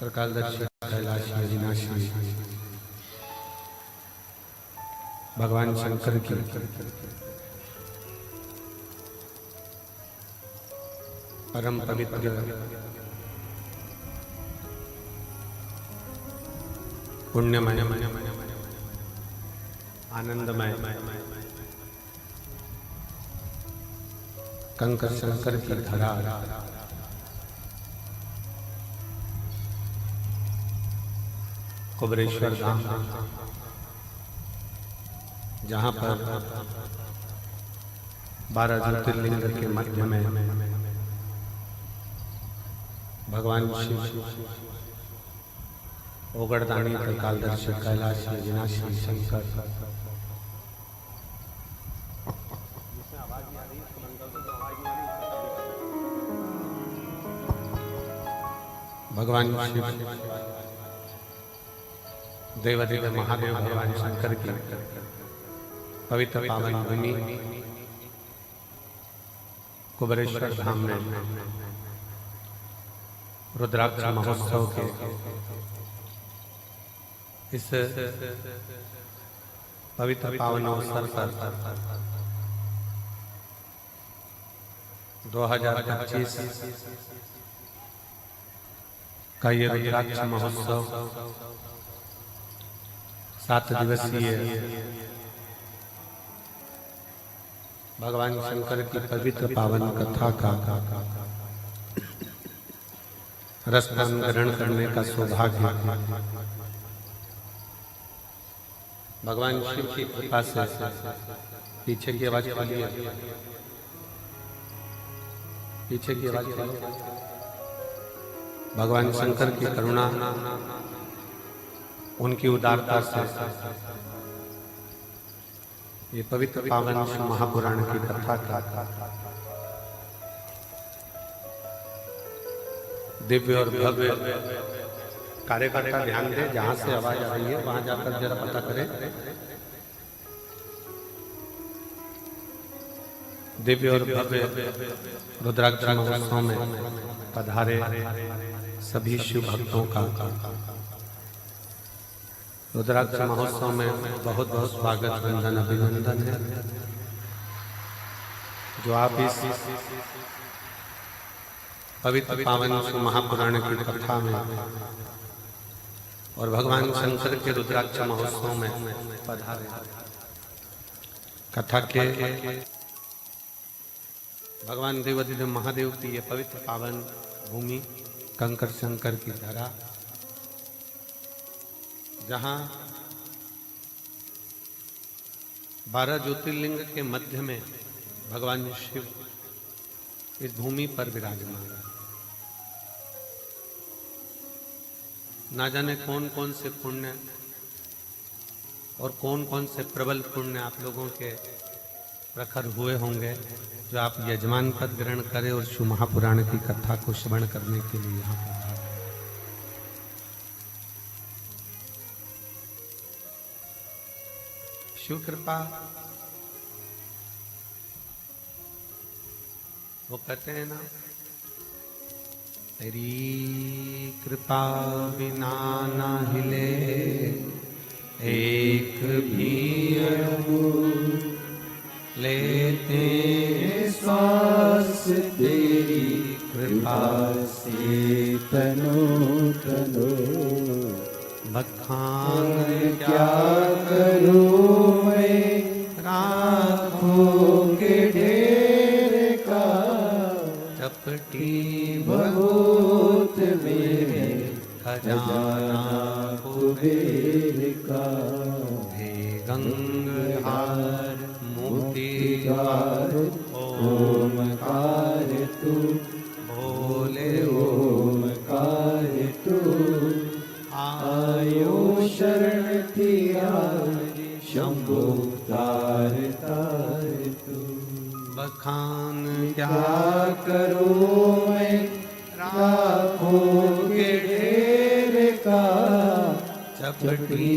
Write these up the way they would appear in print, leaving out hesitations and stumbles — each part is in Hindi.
त्रिकालदर्शी कैलाशी अविनाशी भगवान शंकर की परम पवित्र पुण्यमय आनंदमय कंकर शंकर की धरा कुबरेश्वर धाम, जहाँ पर 12 ज्योतिर्लिंग के मध्य में भगवान शिव ओगड़दानी त्रिकालदर्शी कैलाशी अविनाशी शंकर भगवान शिव देवाधिदेव महादेव भगवान शंकर की पवित्र पावन भूमि कुबरेश्वर धाम में रुद्राक्ष महोत्सव के इस पवित्र पावन अवसर पर 2025 का ये रुद्राक्ष महोत्सव 7 दिवसीय भगवान शंकर की पवित्र पावन कथा का रसपान ग्रहण करने का सौभाग्य भगवान शिव की कृपा से पीछे की आवाज खोलिए, पीछे की आवाज खोलिए। भगवान शंकर की करुणा, उनकी उदारता से ये पवित्र पावन महापुराण की कथा का दिव्य और भव्य कार्यकर्ता ध्यान दे, जहां से आवाज आ रही है वहां जाकर जरा पता करें। दिव्य और भव्य रुद्राक्ष महोत्सव में पधारे सभी शिव भक्तों का रुद्राक्ष महोत्सव में बहुत बहुत स्वागत, वंदन, अभिनंदन है। जो आप इस पवित्र पावन महापुराण की कथा में और भगवान शंकर के रुद्राक्ष महोत्सव में पधारे। कथा के भगवान देवाधिदेव महादेव की ये पवित्र पावन भूमि कंकर शंकर की धरा, जहाँ 12 ज्योतिर्लिंग के मध्य में भगवान शिव इस भूमि पर विराजमान है। ना जाने कौन कौन से पुण्य और कौन कौन से प्रबल पुण्य आप लोगों के प्रखर हुए होंगे, जो आप यजमान पद ग्रहण करें और शिव महापुराण की कथा को श्रवण करने के लिए यहाँ पर। शिव कृपा, वो कहते हैं ना, तेरी कृपा बिना ना हिले एक भी अणु, लेते श्वास तेरी कृपा से तनो तनो। बखान क्या करूं मैं राखों के ढेर का, चपटी बहुत मेरे खजाना कुबेर का। हे गंगाहार मोतीहार ओमकार तू, बोले ओमकार तू। आयो शरण थिया शंभो तार तार तू। बखान क्या करूं मैं राखों के ढेर का, चपटी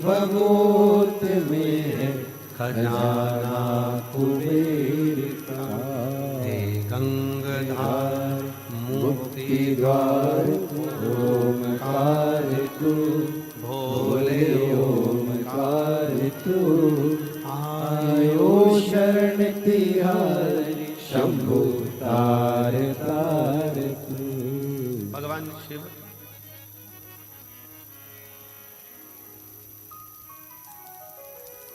भगोत में खजाना कुबेर का। हे गंगाधार मोती की द्वार ओमकार तू भोले ओमकार तू आयो शरण तिहारी शंभु तार तार तू। भगवान शिव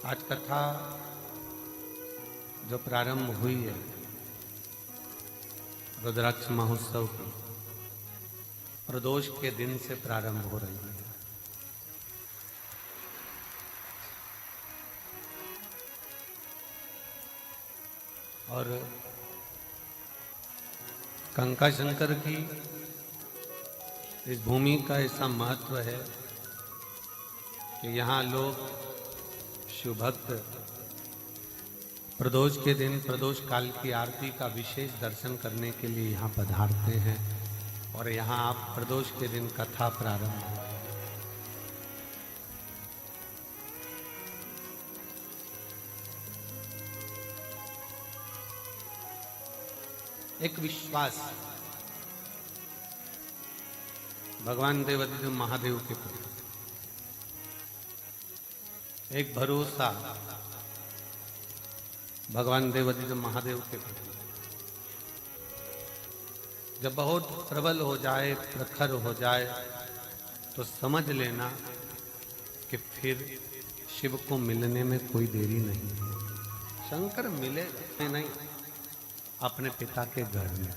आज कथा जो प्रारंभ हुई है रुद्राक्ष महोत्सव की प्रदोष के दिन से प्रारंभ हो रही है। और कंकाशंकर की इस भूमि का ऐसा महत्व है कि यहाँ लोग शिव भक्त प्रदोष के दिन प्रदोष काल की आरती का विशेष दर्शन करने के लिए यहाँ पधारते हैं और यहाँ आप प्रदोष के दिन कथा प्रारंभ है। एक विश्वास भगवान देवाधिदेव महादेव के प्रति, एक भरोसा भगवान देवाधिदेव महादेव के प्रति जब बहुत प्रबल हो जाए, प्रखर हो जाए, तो समझ लेना कि फिर शिव को मिलने में कोई देरी नहीं है। शंकर मिले नहीं अपने पिता के घर में।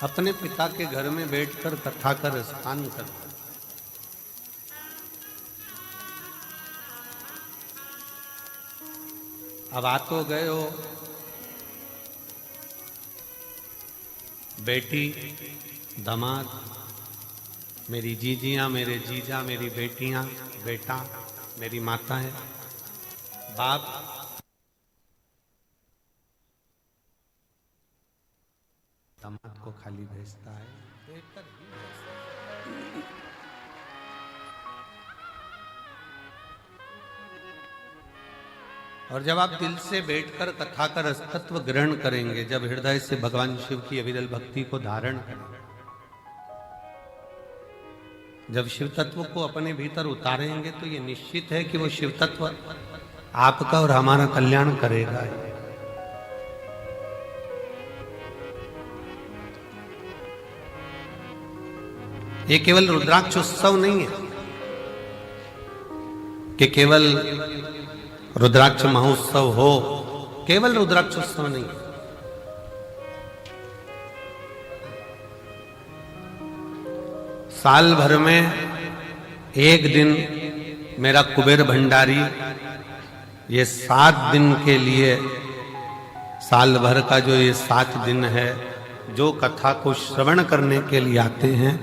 अपने पिता के घर में बैठकर कथा कर स्नान कर, अब आ तो गए हो, बेटी दामाद, मेरी जीजियां, मेरे जीजा, मेरी बेटियां, बेटा, मेरी माता है, बाप दामाद को खाली भेजता है। और जब आप दिल से बैठकर कथा का रसतत्व ग्रहण करेंगे, जब हृदय से भगवान शिव की अविरल भक्ति को धारण करेंगे, जब शिव तत्व को अपने भीतर उतारेंगे, तो ये निश्चित है कि वो शिव तत्व आपका और हमारा कल्याण करेगा। ये केवल रुद्राक्ष उत्सव नहीं है कि केवल रुद्राक्ष महोत्सव हो, केवल रुद्राक्ष उत्सव नहीं। साल भर में एक दिन मेरा कुबेर भंडारी ये 7 दिन के लिए, साल भर का जो ये 7 दिन है, जो कथा को श्रवण करने के लिए आते हैं,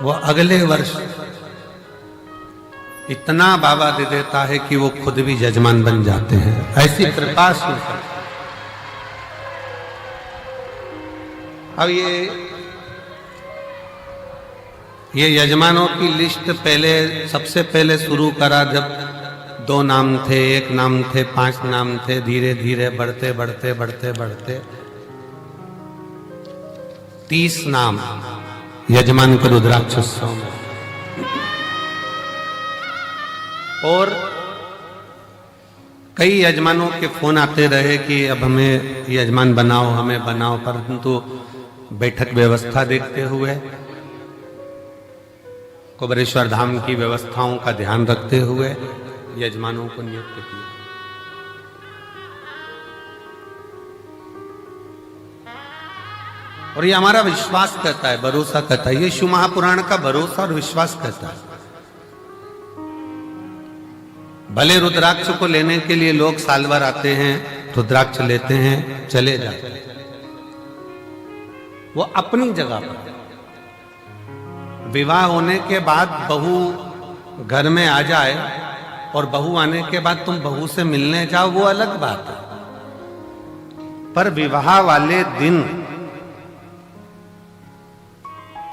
वो अगले वर्ष इतना बाबा दे देता है कि वो खुद भी यजमान बन जाते हैं। ऐसी कृपा से अब ये यजमानों की लिस्ट पहले, सबसे पहले शुरू करा जब 2 नाम थे, 1 नाम थे, 5 नाम थे, धीरे धीरे बढ़ते बढ़ते बढ़ते बढ़ते 30 नाम यजमान के रुद्राक्ष उत्सव में। और कई यजमानों के फोन आते रहे कि अब हमें यजमान बनाओ, हमें बनाओ, परंतु बैठक व्यवस्था देखते हुए, कुबेरेश्वर धाम की व्यवस्थाओं का ध्यान रखते हुए यजमानों को नियुक्त किया। और ये हमारा विश्वास कहता है, भरोसा कहता है, ये शिव महापुराण का भरोसा और विश्वास कहता है। भले रुद्राक्ष को लेने के लिए लोग साल भर आते हैं, रुद्राक्ष लेते हैं, चले जाते हैं, वो अपनी जगह पर। विवाह होने के बाद बहू घर में आ जाए और बहू आने के बाद तुम बहू से मिलने जाओ, वो अलग बात है। पर विवाह वाले दिन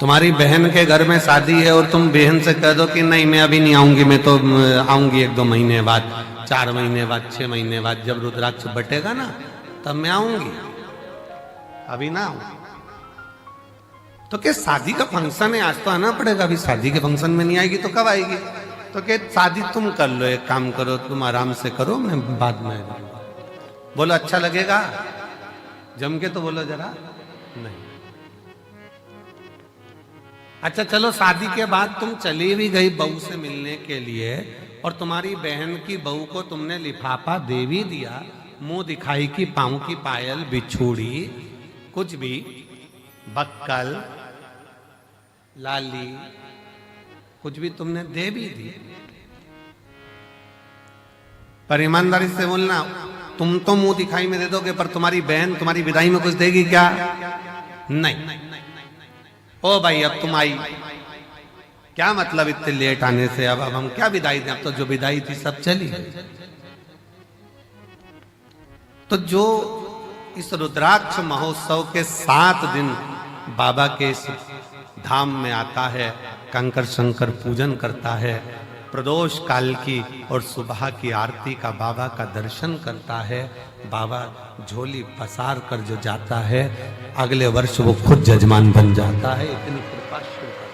तुम्हारी बहन के घर में शादी है और तुम बहन से कह दो कि नहीं मैं अभी नहीं आऊंगी, मैं तो आऊंगी 1-2 महीने बाद, 4 महीने बाद, 6 महीने बाद जब रुद्राक्ष बटेगा ना, तब मैं आऊंगी, अभी ना आऊं। तो क्या शादी का फंक्शन है, आज तो आना पड़ेगा, अभी शादी के फंक्शन में नहीं आएगी तो कब आएगी? तो क्या शादी तुम कर लो, एक काम करो, तुम आराम से करो, मैं बाद में आऊंगा। बोलो अच्छा लगेगा? जम के तो बोलो जरा। नहीं। अच्छा चलो, शादी के बाद तुम चली भी गई बहू से मिलने के लिए, और तुम्हारी बहन की बहू को तुमने लिफाफा दे भी दिया, मुंह दिखाई की पाँव की पायल, बिछूड़ी, कुछ भी, बक्कल, लाली, कुछ भी तुमने दे भी दी, पर ईमानदारी से बोलना, तुम तो मुंह दिखाई में दे दोगे, पर तुम्हारी बहन तुम्हारी विदाई में कुछ देगी क्या? नहीं। ओ भाई अब तुम आई, क्या मतलब इतने लेट आने से? अब हम क्या विदाई दें? अब तो जो विदाई थी सब चली। तो जो इस रुद्राक्ष महोत्सव के 7 दिन बाबा के इस धाम में आता है, कंकर शंकर पूजन करता है, प्रदोष काल की और सुबह की आरती का बाबा का दर्शन करता है, बाबा झोली पसार कर जो जाता है, अगले वर्ष वो खुद जजमान बन जाता है। इतनी कृपा शुरू कर,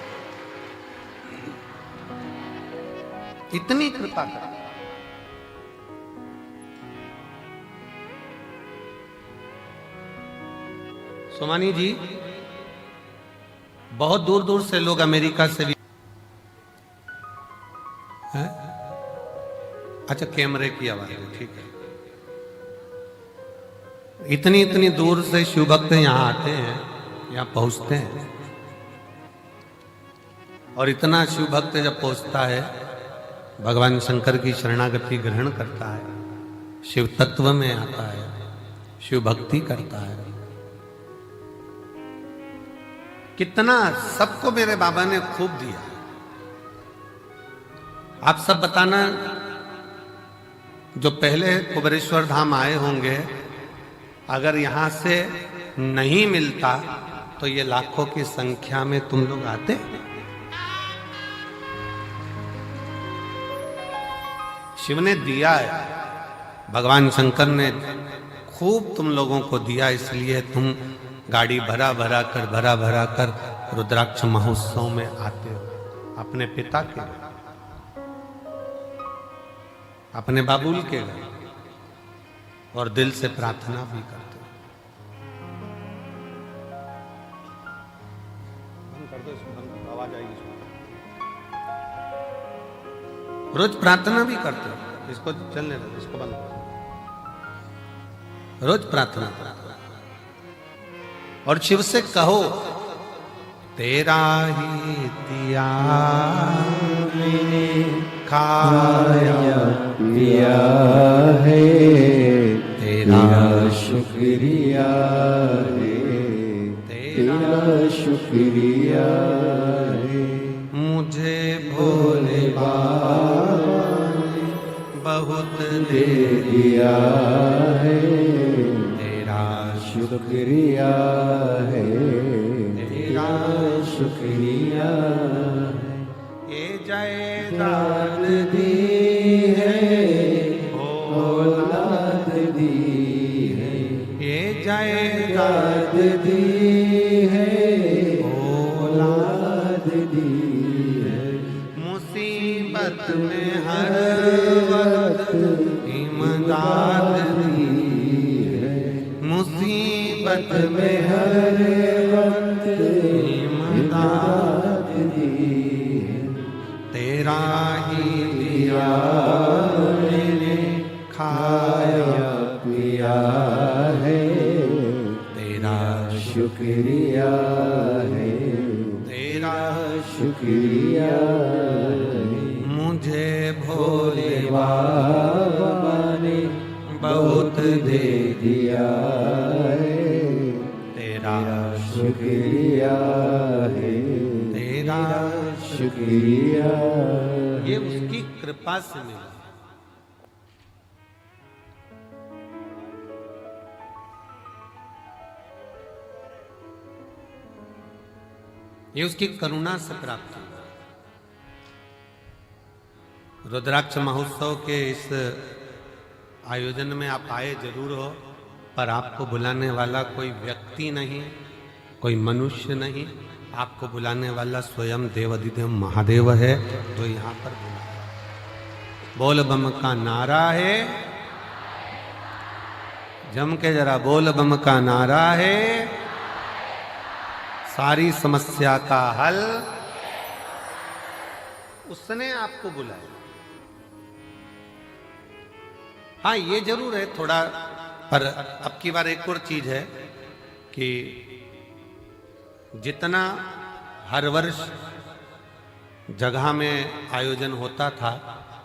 इतनी कृपा कर। सोमानी जी, बहुत दूर दूर से लोग, अमेरिका से भी है? अच्छा, कैमरे की आवाज है, ठीक है। इतनी इतनी दूर से शिव भक्त यहाँ आते हैं, यहाँ पहुंचते हैं, और इतना शिव भक्त जब पहुंचता है, भगवान शंकर की शरणागति ग्रहण करता है, शिव तत्व में आता है, शिव भक्ति करता है, कितना सबको मेरे बाबा ने खूब दिया। आप सब बताना, जो पहले कुबेरेश्वर धाम आए होंगे, अगर यहां से नहीं मिलता तो ये लाखों की संख्या में तुम लोग आते। शिव ने दिया है, भगवान शंकर ने खूब तुम लोगों को दिया, इसलिए तुम गाड़ी भरा भरा कर रुद्राक्ष महोत्सव में आते हो, अपने पिता के घर, अपने बाबुल के घर, और दिल से प्रार्थना भी करते हो। बंद कर दो इसको, बंद, आवाज आएगी इसमें। रोज प्रार्थना भी करते हो, इसको चलने दो, इसको बंद कर, रोज प्रार्थना करो, और शिव से कहो, तेरा ही दिया मैंने खाया पिया है, तेरा शुक्रिया है, तेरा शुक्रिया है। मुझे भोले बाबा ने बहुत दे दिया है, तेरा शुक्रिया है, तेरा शुक्रिया है। ये जायदाद दी है, औलाद दी है, ये जायदाद दी है, औलाद दी है। मुसीबत में हर वक्त इमदाद दी है, मुसीबत में हर वक्त इमदाद दी है। तेरा ही दिया मैंने खाया पिया है, तेरा शुक्रिया है, तेरा शुक्रिया है। मुझे भोले बाबा ने बहुत दे दिया है, तेरा शुक्रिया है, तेरा शुक्रिया। ये उसकी कृपा से मिला। ये उसकी करुणा से प्राप्त हुआ। रुद्राक्ष महोत्सव के इस आयोजन में आप आए जरूर हो, पर आपको बुलाने वाला कोई व्यक्ति नहीं, कोई मनुष्य नहीं, आपको बुलाने वाला स्वयं देवाधिदेव महादेव है, जो यहाँ पर बुलाया। बोल बम का नारा है, जम के जरा बोल बम का नारा है, सारी समस्या का हल उसने आपको बुलाया। हाँ, ये जरूर है थोड़ा, पर अब की बार एक और चीज है कि जितना हर वर्ष जगह में आयोजन होता था,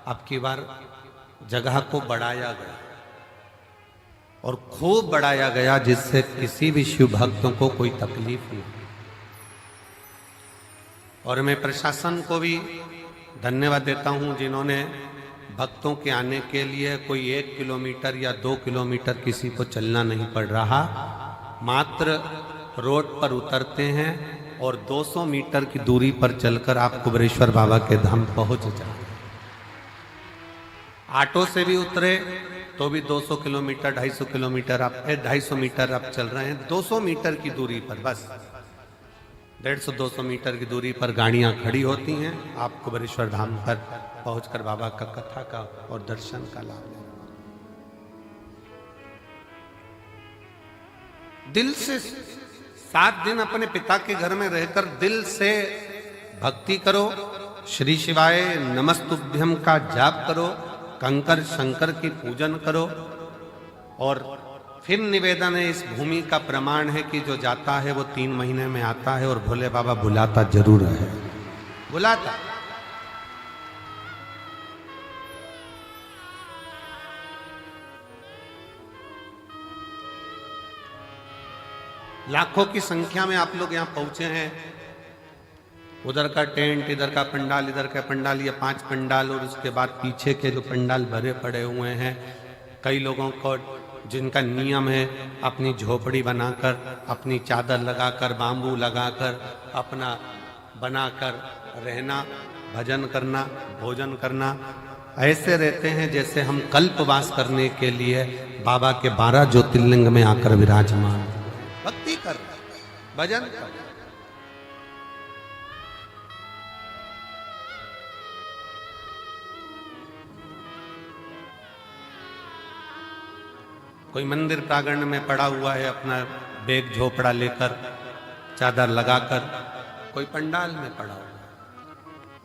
अब की बार जगह को बढ़ाया गया और खूब बढ़ाया गया, जिससे किसी भी शिव भक्तों को कोई तकलीफ नहीं। और मैं प्रशासन को भी धन्यवाद देता हूं, जिन्होंने भक्तों के आने के लिए कोई 1 किलोमीटर या 2 किलोमीटर किसी को चलना नहीं पड़ रहा, मात्र रोड पर उतरते हैं और 200 मीटर की दूरी पर चलकर आप कुबेरेश्वर बाबा के धाम पहुंच जाए। ऑटो से भी उतरे तो भी 200 किलोमीटर 250 किलोमीटर आप 250 मीटर आप चल रहे हैं, 200 मीटर की दूरी पर, बस 150-200 मीटर की दूरी पर गाड़ियां खड़ी होती हैं। आप कुबेरेश्वर धाम पर पहुंचकर बाबा का कथा का और दर्शन का लाभ लें। दिल से 7 दिन अपने पिता के घर में रहकर दिल से भक्ति करो, श्री शिवाय नमस्तुभ्यम का जाप करो, कंकर शंकर की पूजन करो। और फिर निवेदन है, इस भूमि का प्रमाण है कि जो जाता है वो 3 महीने में आता है, और भोले बाबा बुलाता जरूर है, बुलाता। लाखों की संख्या में आप लोग यहाँ पहुंचे हैं। उधर का टेंट, इधर का पंडाल, इधर का पंडाल, ये 5 पंडाल, और उसके बाद पीछे के जो पंडाल भरे पड़े हुए हैं। कई लोगों को जिनका नियम है अपनी झोपड़ी बनाकर, अपनी चादर लगाकर, बांबू लगाकर, अपना बनाकर रहना, भजन करना, भोजन करना, ऐसे रहते हैं जैसे हम कल्पवास करने के लिए बाबा के 12 ज्योतिर्लिंग में आकर विराजमान, भक्ति कर, भजन कर। कोई मंदिर प्रांगण में पड़ा हुआ है अपना बैग झोपड़ा लेकर, चादर लगाकर, कोई पंडाल में पड़ा हुआ है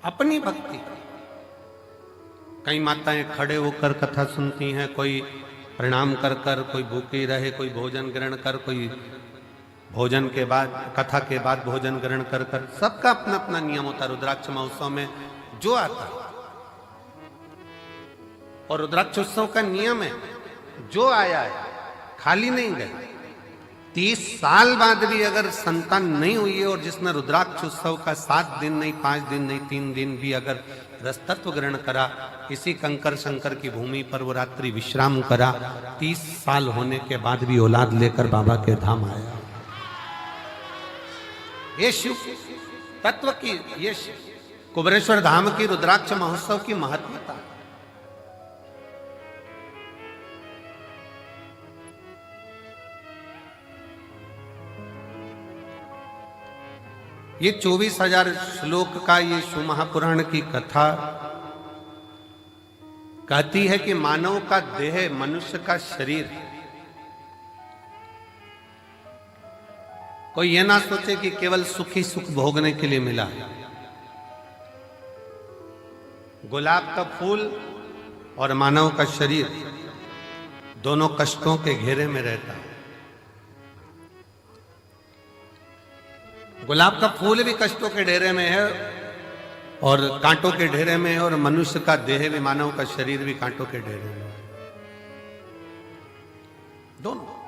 अपनी भक्ति। कई माताएं खड़े होकर कथा सुनती हैं, कोई प्रणाम कर कर, कोई भूखी रहे, कोई भोजन ग्रहण कर, कोई भोजन के बाद, कथा के बाद भोजन ग्रहण कर कर, सबका अपना अपना नियम होता है। रुद्राक्ष महोत्सव में जो आता है, और रुद्राक्ष उत्सव का नियम है, जो आया है खाली नहीं गए। 30 साल बाद भी अगर संतान नहीं हुई है, और जिसने रुद्राक्ष उत्सव का 7 दिन नहीं, 5 दिन नहीं, 3 दिन भी अगर रसतत्व ग्रहण करा, इसी कंकर शंकर की भूमि पर वो रात्रि विश्राम करा, 30 साल होने के बाद भी औलाद लेकर बाबा के धाम आया। ये शिव तत्व की, ये कुबेरेश्वर धाम की रुद्राक्ष महोत्सव की महत्वता। ये 24,000 श्लोक का ये शिव महापुराण की कथा कहती है कि मानव का देह, मनुष्य का शरीर, कोई ये ना सोचे कि केवल सुखी सुख भोगने के लिए मिला है। गुलाब का फूल और मानव का शरीर दोनों कष्टों के घेरे में रहता है। गुलाब का फूल भी कष्टों के घेरे में है और कांटों के घेरे में है, और मनुष्य का देह भी, मानव का शरीर भी कांटों के घेरे में है, दोनों।